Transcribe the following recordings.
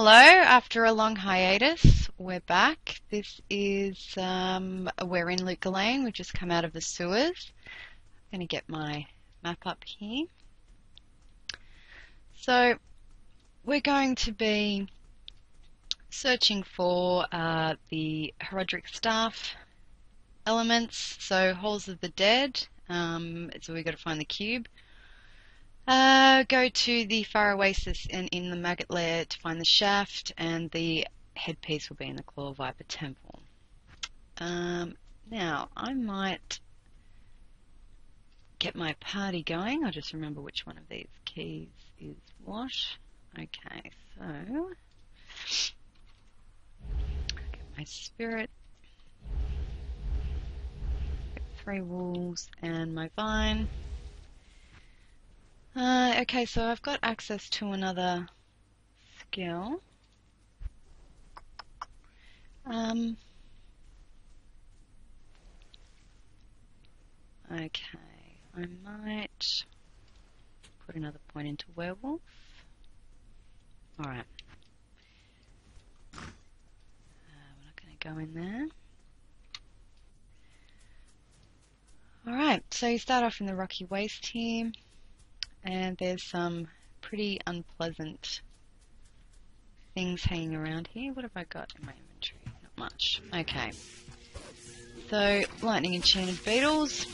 Hello, after a long hiatus, we're back. This is, we're in Luca Lane. We've just come out of the sewers. I'm going to get my map up here. So, we're going to be searching for the Horadric staff elements, so Halls of the Dead. So we've got to find the cube. Go to the Far Oasis and in the Maggot Lair to find the shaft, and the headpiece will be in the Claw Viper Temple. Now, I might get my party going. I'll just remember which one of these keys is what. Okay, so get my spirit, get 3 wolves, and my vine. Okay, so I've got access to another skill. Okay, I might put another point into werewolf. Alright. We're not going to go in there. Alright, so you start off in the rocky waste here. And there's some pretty unpleasant things hanging around here. What have I got in my inventory? Not much. Okay. So, lightning enchanted beetles.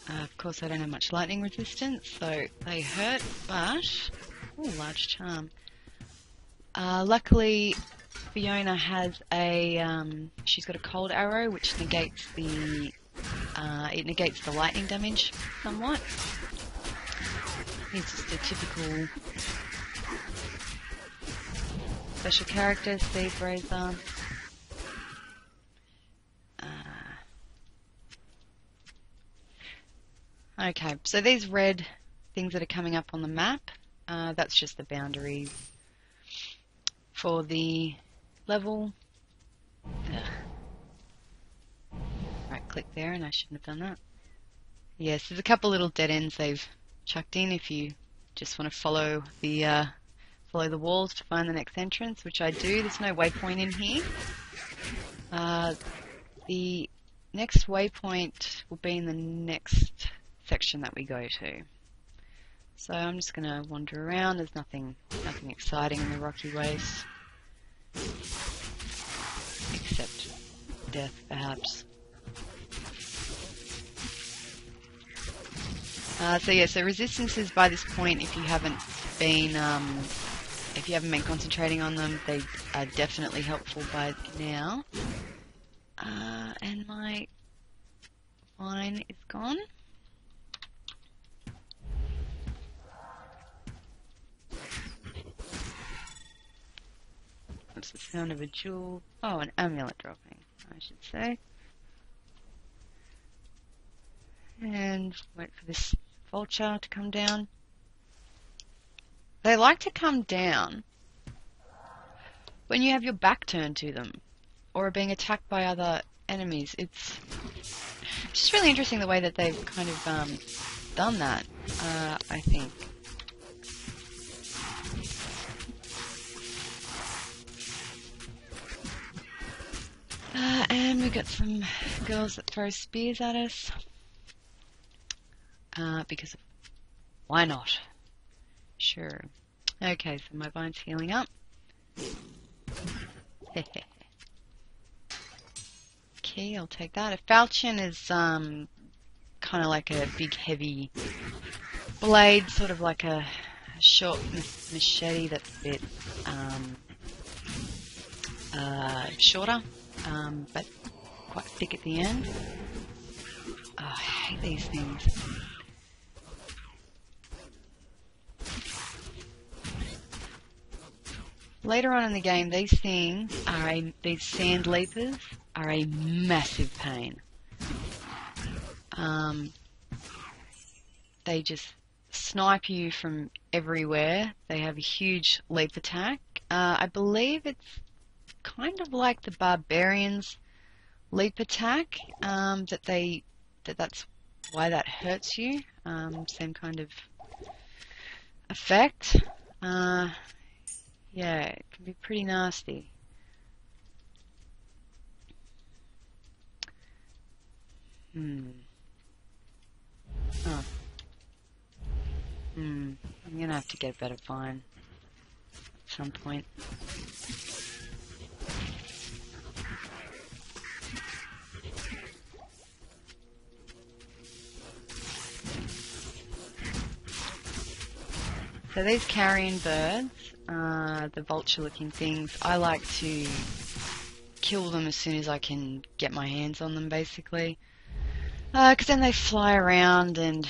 Of course I don't have much lightning resistance, so they hurt, but... Oh, large charm. Luckily, Fiona has a... she's got a cold arrow, which negates the... it negates the lightning damage somewhat. It's just a typical special character, Steve Razor. Okay, so these red things that are coming up on the map, that's just the boundaries for the level. Right click there, and I shouldn't have done that. Yes, there's a couple little dead ends they've chucked in if you just want to follow the walls to find the next entrance, which I do. There's no waypoint in here. The next waypoint will be in the next section that we go to. So I'm just going to wander around. There's nothing exciting in the rocky waste, except death, perhaps. So resistances by this point, if you haven't been concentrating on them, they are definitely helpful by now. And my vine is gone. That's the sound of a jewel. Oh, an amulet dropping, I should say. And wait for this vulture to come down. They like to come down when you have your back turned to them or are being attacked by other enemies. It's just really interesting the way that they've kind of done that, I think. And we got some girls that throw spears at us. Because why not? Sure. Okay, so my vine's healing up. Okay, I'll take that. A falchion is kind of like a big heavy blade, sort of like a short machete that's a bit shorter, but quite thick at the end. Oh, I hate these things. Later on in the game, these sand leapers are a massive pain. They just snipe you from everywhere. They have a huge leap attack. I believe it's kind of like the barbarians' leap attack. That's why that hurts you. Same kind of effect. yeah, it can be pretty nasty. Oh. I'm gonna have to get a better vine at some point. So these carrion birds, the vulture-looking things, I like to kill them as soon as I can get my hands on them, basically. Because then they fly around and,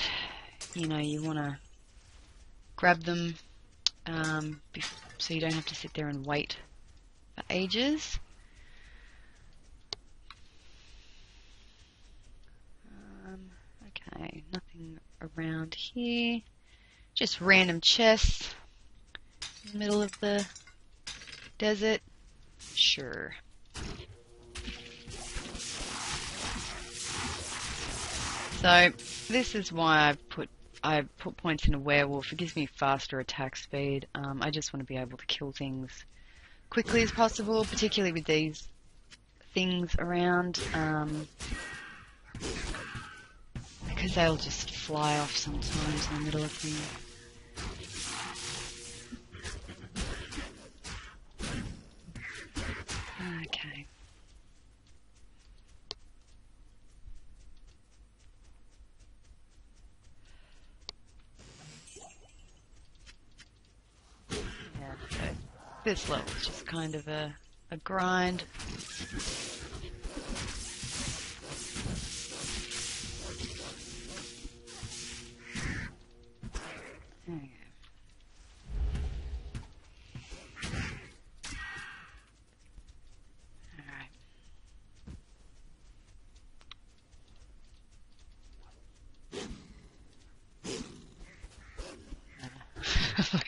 you know, you want to grab them so you don't have to sit there and wait for ages. Okay, nothing around here. Just random chests in the middle of the desert. Sure. So this is why I put points in a werewolf. It gives me faster attack speed. I just want to be able to kill things quickly as possible, particularly with these things around, because they'll just fly off sometimes in the middle of things. Okay. Yeah, so this level is just kind of a grind.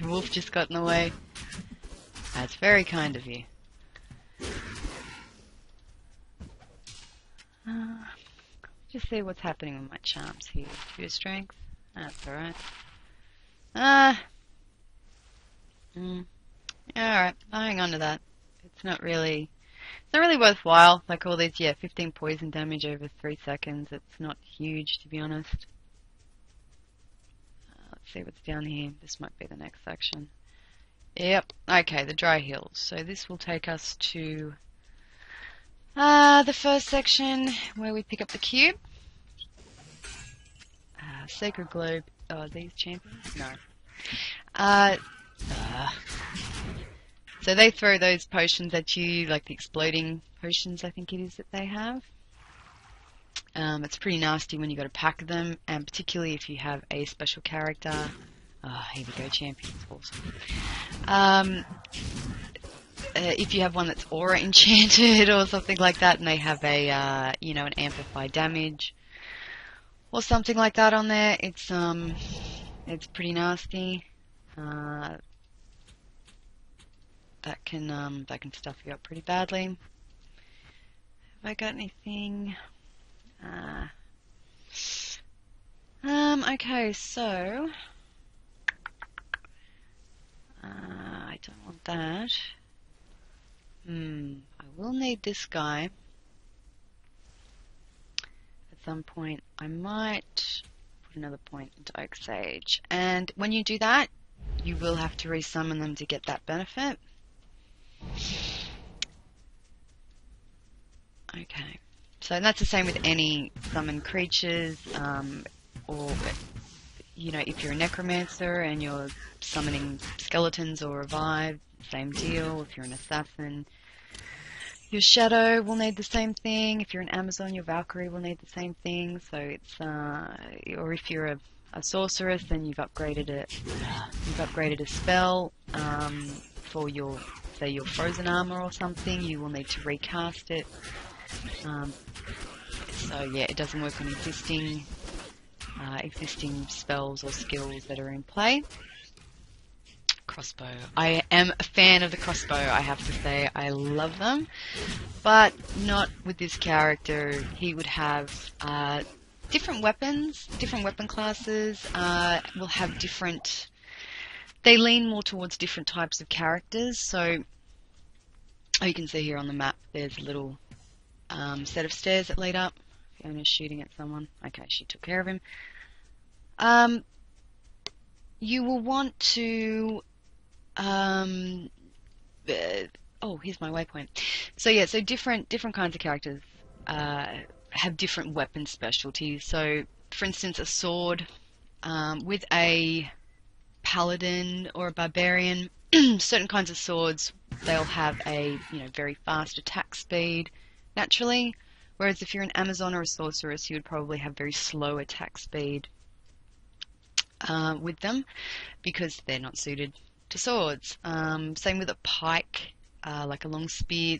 My wolf just got in the way. That's very kind of you. Just see what's happening with my charms here. 2 strength. That's alright. Alright, I'll hang on to that. It's not really worthwhile. Like all these, 15 poison damage over 3 seconds. It's not huge, to be honest. Let's see what's down here. This might be the next section. Yep, okay, the dry hills. So this will take us to the first section where we pick up the cube. Sacred Globe. Oh, are these champions? No. So they throw those potions at you, like the exploding potions, I think it is that they have. It's pretty nasty when you got to pack them, and particularly if you have a special character. Oh, here we go, champions, awesome. If you have one that's aura enchanted or something like that, and they have a, an amplified damage or something like that on there, it's pretty nasty. That can stuff you up pretty badly. Have I got anything? Okay, so I don't want that. I will need this guy at some point. I might put another point into Oak Sage, and when you do that, you will have to resummon them to get that benefit. Okay. So that's the same with any summoned creatures, or, if you're a necromancer and you're summoning skeletons or revive, same deal. If you're an assassin, your shadow will need the same thing. If you're an Amazon, your Valkyrie will need the same thing. So it's, or if you're a sorceress, then you've upgraded a spell, for your, say, your frozen armor or something, you will need to recast it. So yeah, it doesn't work on existing spells or skills that are in play. Crossbow. I am a fan of the crossbow, I have to say. I love them, but not with this character. He would have different weapons, different weapon classes, will have different they lean more towards different types of characters. So you can see here on the map, there's a little set of stairs that lead up. Fiona's shooting at someone. Okay, she took care of him. You will want to oh, here's my waypoint. So yeah, so different kinds of characters have different weapon specialties. So for instance, a sword with a paladin or a barbarian, certain kinds of swords, they'll have a very fast attack speed naturally, whereas if you're an Amazon or a sorceress, you would probably have very slow attack speed with them because they're not suited to swords. Same with a pike, like a long spear.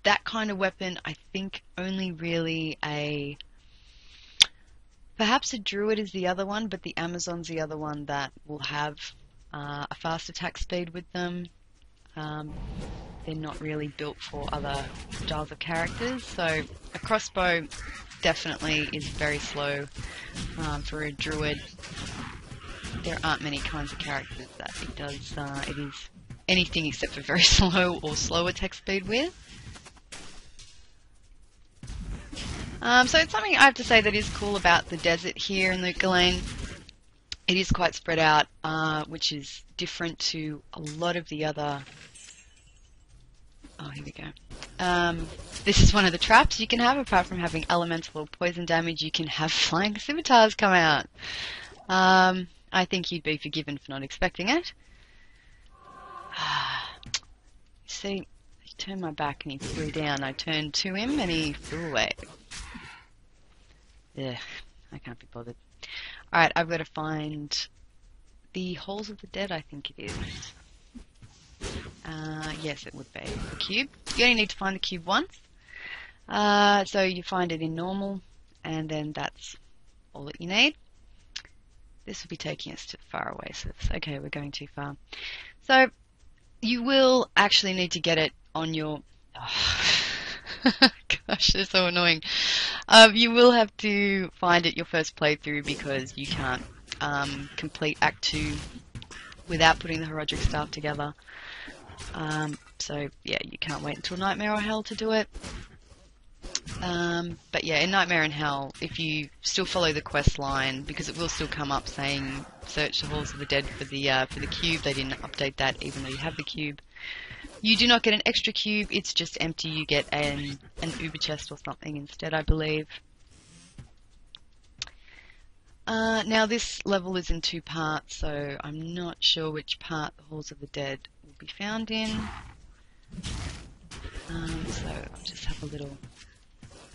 That kind of weapon, I think only really perhaps a Druid is the other one, but the Amazon's the other one that will have a fast attack speed with them. They're not really built for other styles of characters, so a crossbow definitely is very slow for a Druid. There aren't many kinds of characters that it is anything except for very slow or slow attack speed with. So it's something I have to say that is cool about the desert here in Lugalane. It is quite spread out, which is different to a lot of the other... Oh, here we go. This is one of the traps you can have. Apart from having elemental or poison damage, you can have flying scimitars come out. I think you'd be forgiven for not expecting it. See, I turned my back and he flew down. I turned to him and he flew away. Ugh, I can't be bothered. Alright, I've got to find the Halls of the Dead, I think it is. Yes, it would be. The cube. You only need to find the cube once. So you find it in normal, and then that's all that you need. This will be taking us to far away, so okay, we're going too far. So you will actually need to get it on your... Oh. Gosh, they're so annoying. You will have to find it your first playthrough because you can't complete Act 2 without putting the Horadric staff together. So yeah, you can't wait until Nightmare or Hell to do it. But yeah, in Nightmare and Hell, if you still follow the quest line, because it will still come up saying search the Halls of the Dead for the cube. They didn't update that even though you have the cube. You do not get an extra cube, it's just empty. You get an uber chest or something instead, I believe. Now this level is in 2 parts, so I'm not sure which part the Halls of the Dead will be found in. So I'll just have a little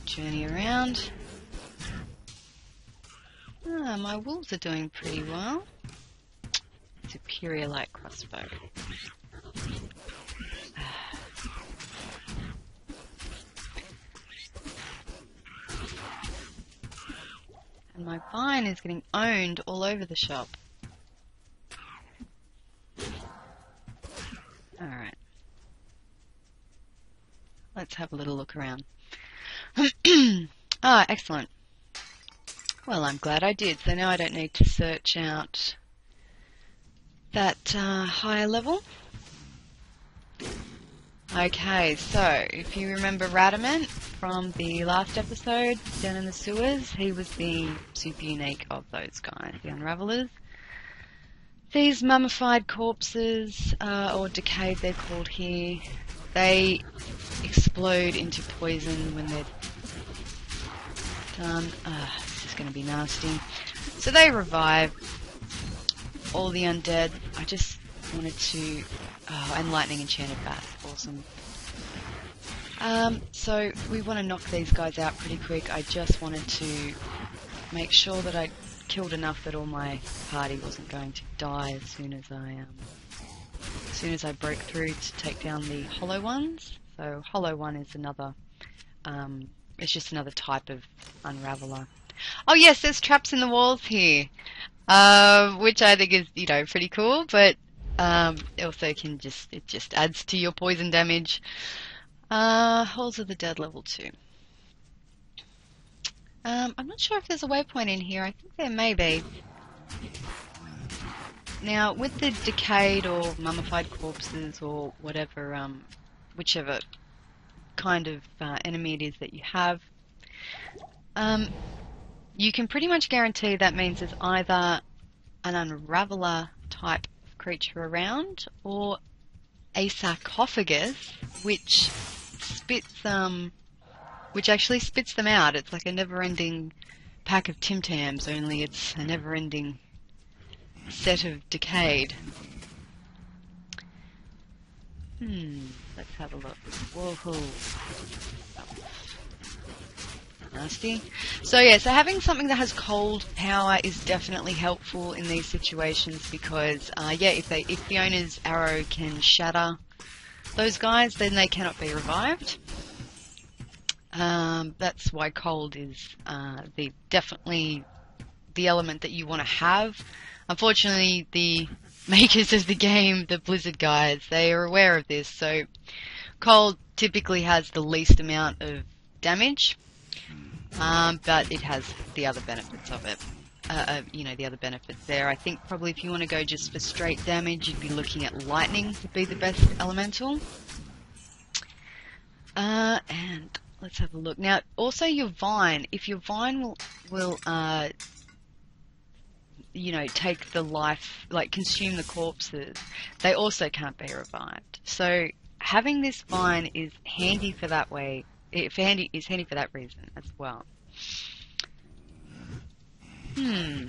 journey around. My wolves are doing pretty well. Superior light crossbow. And my vine is getting owned all over the shop. Alright. Let's have a little look around. Ah, excellent. Well, I'm glad I did. So now I don't need to search out that higher level. Okay, so if you remember Radamant from the last episode down in the sewers, he was the super unique of those guys, the Unravelers. These mummified corpses, or decayed they're called here, they explode into poison when they're done. This is going to be nasty. So they revive all the undead. I just wanted to... Oh, and lightning enchanted bat. Awesome. So we want to knock these guys out pretty quick. I just wanted to make sure that I killed enough that all my party wasn't going to die as soon as I broke through to take down the hollow ones. So hollow one is another, it's just another type of unraveler. Oh yes, there's traps in the walls here, which I think is, pretty cool, but also it just adds to your poison damage. Halls of the Dead level 2. I'm not sure if there's a waypoint in here. I think there may be. Now, with the decayed or mummified corpses or whatever, whichever kind of enemy it is that you have, you can pretty much guarantee that means there's either an unraveler type of creature around or a sarcophagus which actually spits them out. It's like a never-ending pack of Tim Tams, only it's a never-ending set of decayed. Let's have a look. Whoa. Nasty. So yeah, so having something that has cold power is definitely helpful in these situations because yeah, if the owner's arrow can shatter those guys, then they cannot be revived. That's why cold is definitely the element that you want to have. Unfortunately, the makers of the game, the Blizzard guys, they are aware of this, so cold typically has the least amount of damage, but it has the other benefits of it. You know, the other benefits there. I think probably if you want to go just for straight damage, you'd be looking at lightning would be the best elemental. And let's have a look. Now, also your vine. If your vine will you know, take the life, like consume the corpses, they also can't be revived. So having this vine is handy for that way. Is handy for that reason as well. Yeah,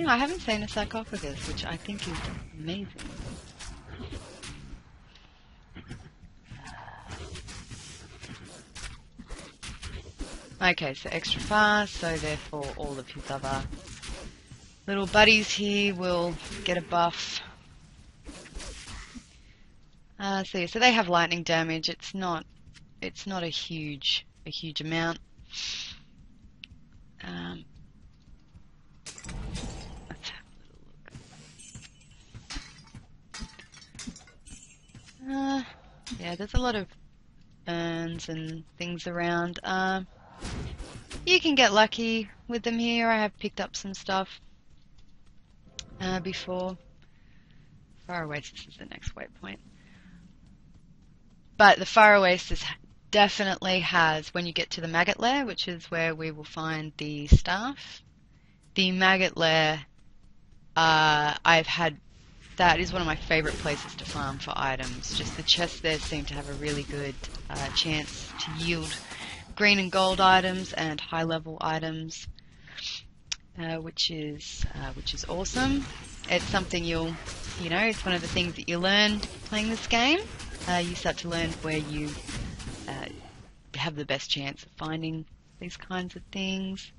I haven't seen a sarcophagus, which I think is amazing. Okay, so extra fast, so therefore all of his other little buddies here will get a buff. So they have lightning damage. It's not a huge amount. Let's have a little look. Yeah, there's a lot of urns and things around. You can get lucky with them here. I have picked up some stuff before. Fire Oasis is the next waypoint. But the Fire Oasis definitely has, when you get to the Maggot Lair, which is where we will find the staff, the Maggot Lair, that is one of my favourite places to farm for items. Just the chests there seem to have a really good chance to yield green and gold items and high level items, which is awesome. It's something it's one of the things that you learn playing this game. You start to learn where you have the best chance of finding these kinds of things.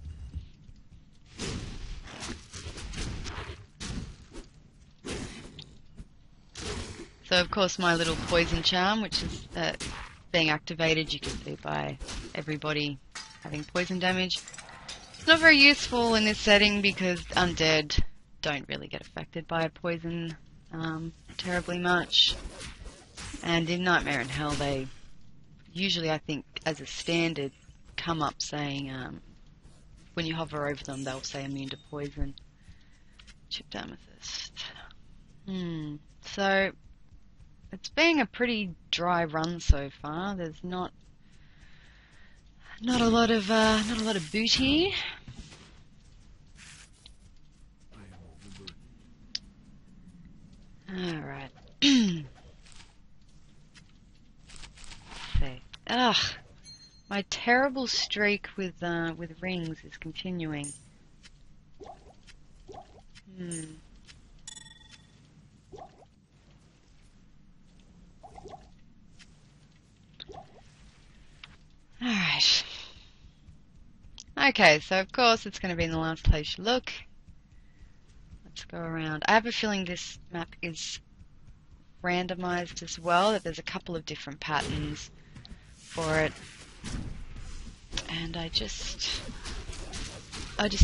So of course my little poison charm, which is being activated, you can see by everybody having poison damage. It's not very useful in this setting because undead don't really get affected by poison terribly much. And in Nightmare in Hell, they usually, I think, as a standard, come up saying, when you hover over them, they'll say immune to poison. Chipped amethyst. So, it's been a pretty dry run so far. There's not a lot of booty. All right. Ugh, my terrible streak with rings is continuing. Alright. Okay, so of course it's going to be in the last place you look. Let's go around. I have a feeling this map is randomized as well, that there's a couple of different patterns for it, and I just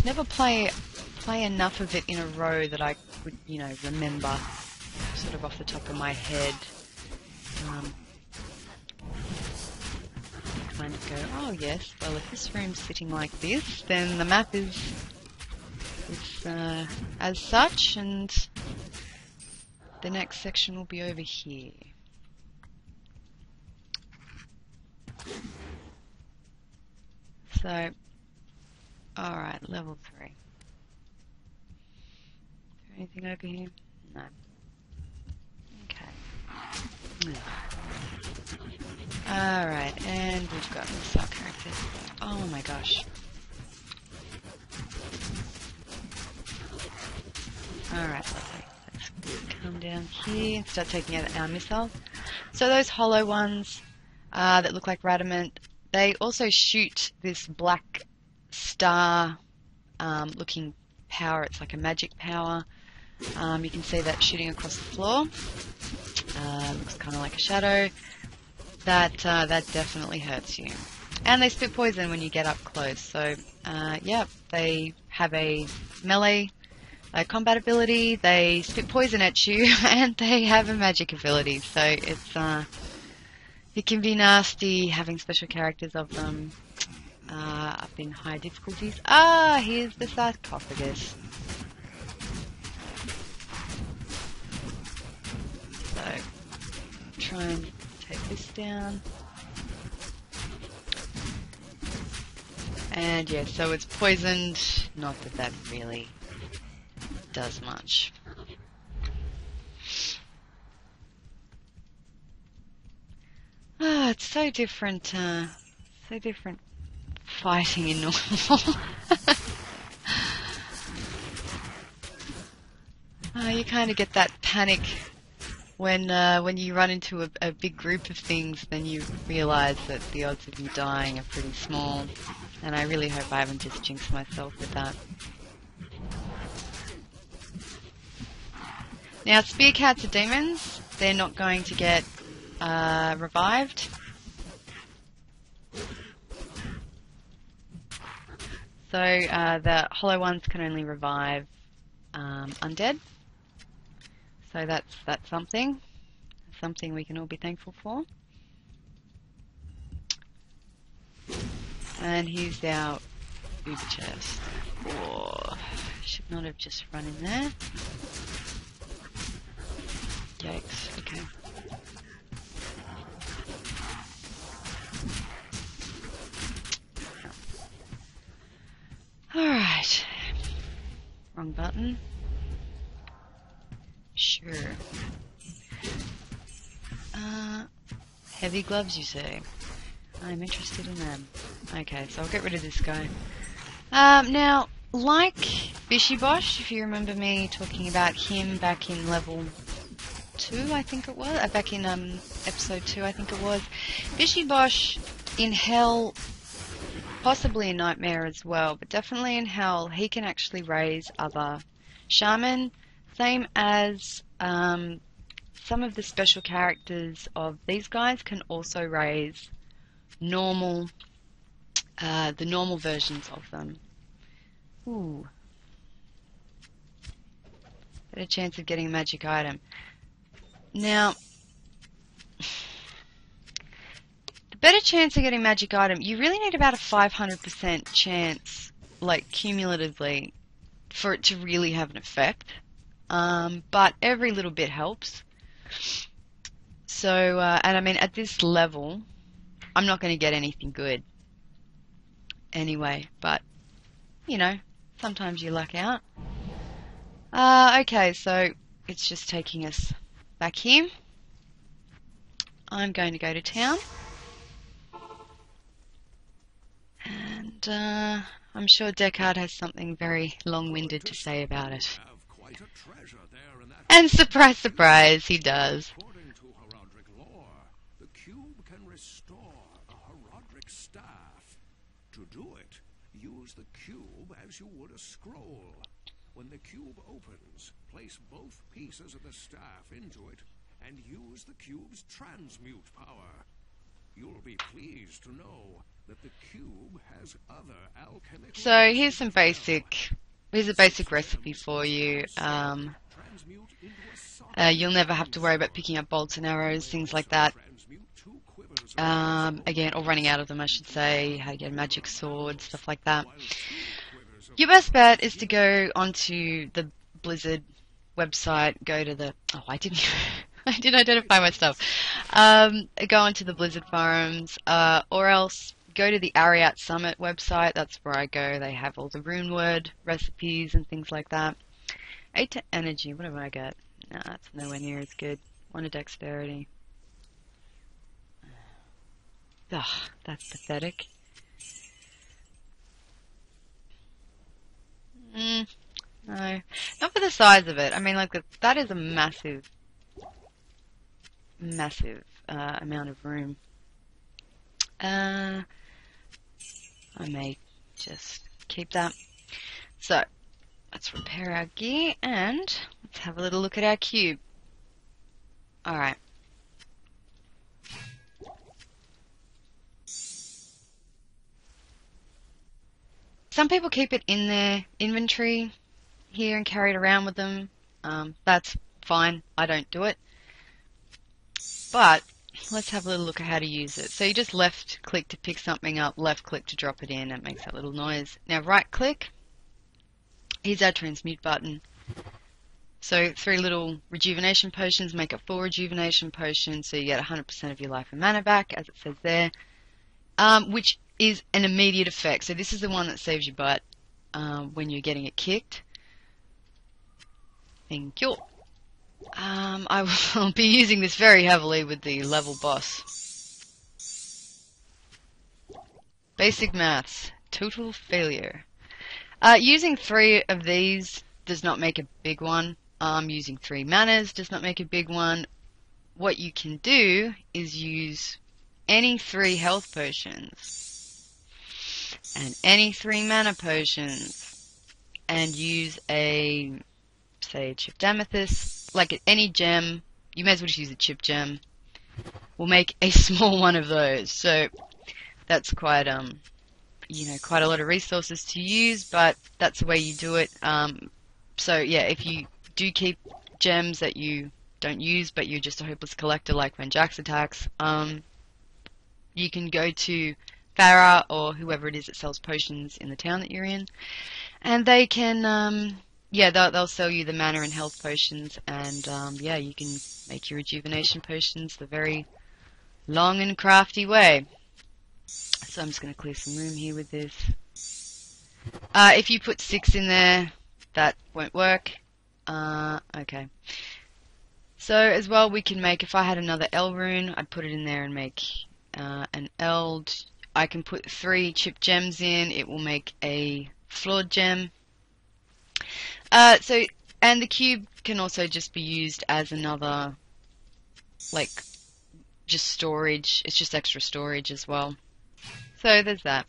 never play enough of it in a row that I would, remember sort of off the top of my head. Kind of go, oh yes, well if this room's sitting like this, then the map is as such, and the next section will be over here. So, alright, level 3. Is there anything over here? No. Okay. Alright, and we've got missile characters. Oh my gosh. Alright, lovely. Let's come down here and start taking out our missiles. So those hollow ones that look like Radamant, they also shoot this black star looking power. It's like a magic power. You can see that shooting across the floor. Looks kind of like a shadow. That definitely hurts you. And they spit poison when you get up close. So yeah, they have a melee combat ability, they spit poison at you, and they have a magic ability. So it's it can be nasty having special characters of them up in high difficulties. Ah, here's the sarcophagus. So try and take this down. And yeah, so it's poisoned. Not that that really does much. Ah, it's so different fighting in normal. You kind of get that panic when you run into a big group of things, then you realise that the odds of you dying are pretty small. And I really hope I haven't just jinxed myself with that. Now, spear cats are demons. They're not going to get revived. So the hollow ones can only revive undead. So that's something we can all be thankful for. And here's our uber chest. Oh, should not have just run in there. Yikes, okay. Alright. Wrong button. Sure. Heavy gloves, you say? I'm interested in them. Okay, so I'll get rid of this guy. Now, like Bishibosh, if you remember me talking about him back in level 2, I think it was, back in episode 2, I think it was. Bishibosh in Hell, possibly in Nightmare as well, but definitely in Hell, he can actually raise other shaman, same as some of the special characters of these guys can also raise normal, the normal versions of them. Ooh. Better chance of getting a magic item. Now, the better chance of getting a magic item, you really need about a 500% chance, like cumulatively, for it to really have an effect. But every little bit helps. So, and I mean, at this level, I'm not going to get anything good anyway, but, you know, sometimes you luck out. Okay, so it's just taking us back here. I'm going to go to town. And I'm sure Deckard has something very long-winded to say about it. And surprise, surprise, he does. According to Horadric lore, the cube can restore a Horadric staff. To do it, use the cube as you would a scroll. When the cube opens, place both pieces of the staff into it and use the cube's transmute power. You'll be pleased to know that the cube has other alchemical... So here's a basic recipe for you. You'll never have to worry about picking up bolts and arrows, things like that. Again, or running out of them, I should say. How to get a magic sword, stuff like that. Your best bet is to go onto the Blizzard website, go to the, oh, I didn't, I didn't identify my stuff. Go onto the Blizzard forums, or else go to the Ariat Summit website. That's where I go. They have all the rune word recipes and things like that. 8 to energy. What have I got? Nah, that's nowhere near as good. 1 to dexterity. Ugh, that's pathetic. No, not for the size of it. I mean, like, that is a massive, massive amount of room. I may just keep that. So, let's repair our gear and let's have a little look at our cube. Alright. Some people keep it in their inventory here and carry it around with them. That's fine. I don't do it. But let's have a little look at how to use it. So you just left click to pick something up, left click to drop it in. It makes that little noise. Now right click. Here's our transmute button. So 3 little rejuvenation potions make it 4 rejuvenation potions, so you get 100% of your life and mana back, as it says there, which is an immediate effect. So this is the one that saves your butt when you're getting it kicked. Thank you. I will be using this very heavily with the level boss. Basic maths. Total failure. Using 3 of these does not make a big one. Using 3 manas does not make a big one. What you can do is use any 3 health potions and any 3 mana potions and use a, say, a chipped amethyst, like any gem. You may as well just use a chip gem. We'll make a small one of those. So that's quite you know, quite a lot of resources to use, but that's the way you do it. So yeah, if you do keep gems that you don't use, but you're just a hopeless collector, like when Jax attacks, you can go to Farah or whoever it is that sells potions in the town that you're in, and they can, yeah, they'll sell you the mana and health potions, and yeah, you can make your rejuvenation potions the very long and crafty way. So I'm just going to clear some room here with this. If you put 6 in there, that won't work. Okay. So as well, we can make, if I had another L rune, I'd put it in there and make an Eld. I can put 3 chip gems in, it will make a flawed gem. So, and the cube can also just be used as another, like, just storage. It's just extra storage as well. So there's that.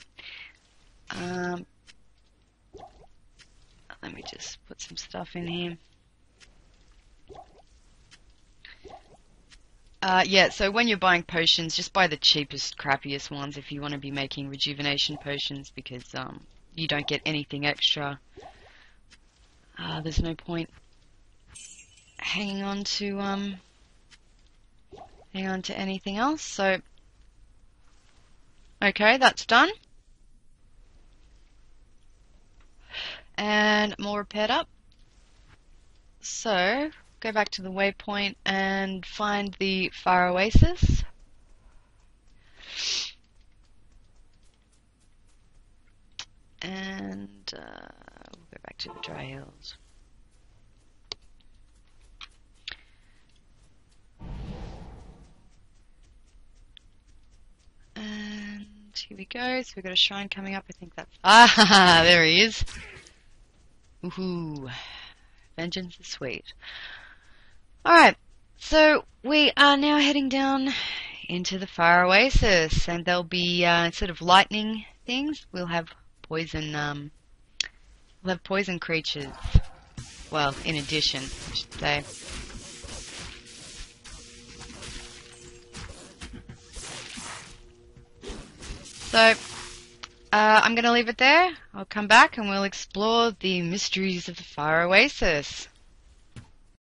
Let me just put some stuff in here. Yeah, so when you're buying potions, just buy the cheapest, crappiest ones if you want to be making rejuvenation potions, because you don't get anything extra. There's no point hanging on to anything else. So, okay, that's done. And more repaired up. So, go back to the waypoint and find the Fire Oasis. And we'll go back to the dry hills. And here we go. So we've got a shrine coming up. I think that's... Ah, there he is. Woohoo. Vengeance is sweet. Alright, so we are now heading down into the Fire Oasis, and there'll be, instead of lightning things, we'll have poison, creatures. Well, in addition, I should say. So, I'm going to leave it there. I'll come back and we'll explore the mysteries of the Fire Oasis.